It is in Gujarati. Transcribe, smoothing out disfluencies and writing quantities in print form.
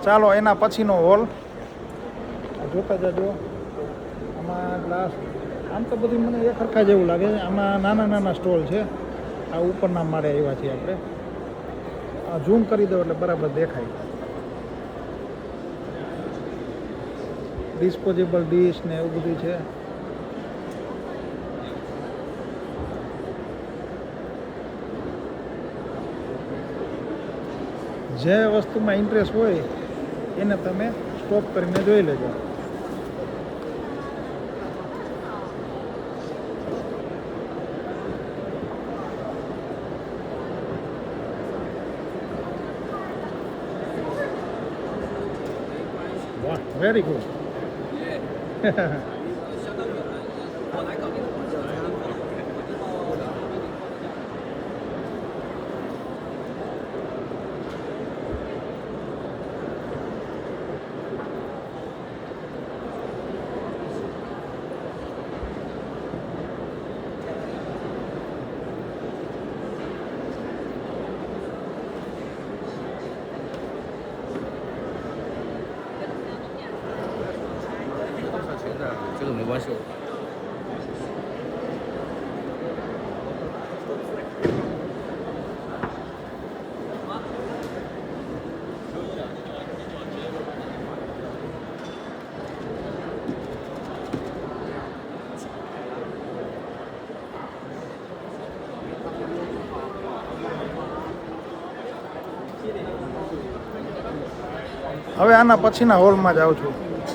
ચાલો એના પછીનો હોલ જોતા જજો. આમાં ગ્લાસ આમ તો બધું મને એક સરખા જેવું લાગે છે. આમાં નાના નાના સ્ટોલ છે. આ ઉપરના માળે આવ્યા છીએ આપણે. આ ઝૂમ કરી દો એટલે બરાબર દેખાય. ડિસ્પોઝેબલ ડીશ ને એવું બધું છે. જે વસ્તુમાં ઇન્ટરેસ્ટ હોય એને તમે સ્ટોપ કરીને જોઈ લેજો. વાહ, વેરી ગુડ. હવે આના પછીના હોલમાં જાઉં છું.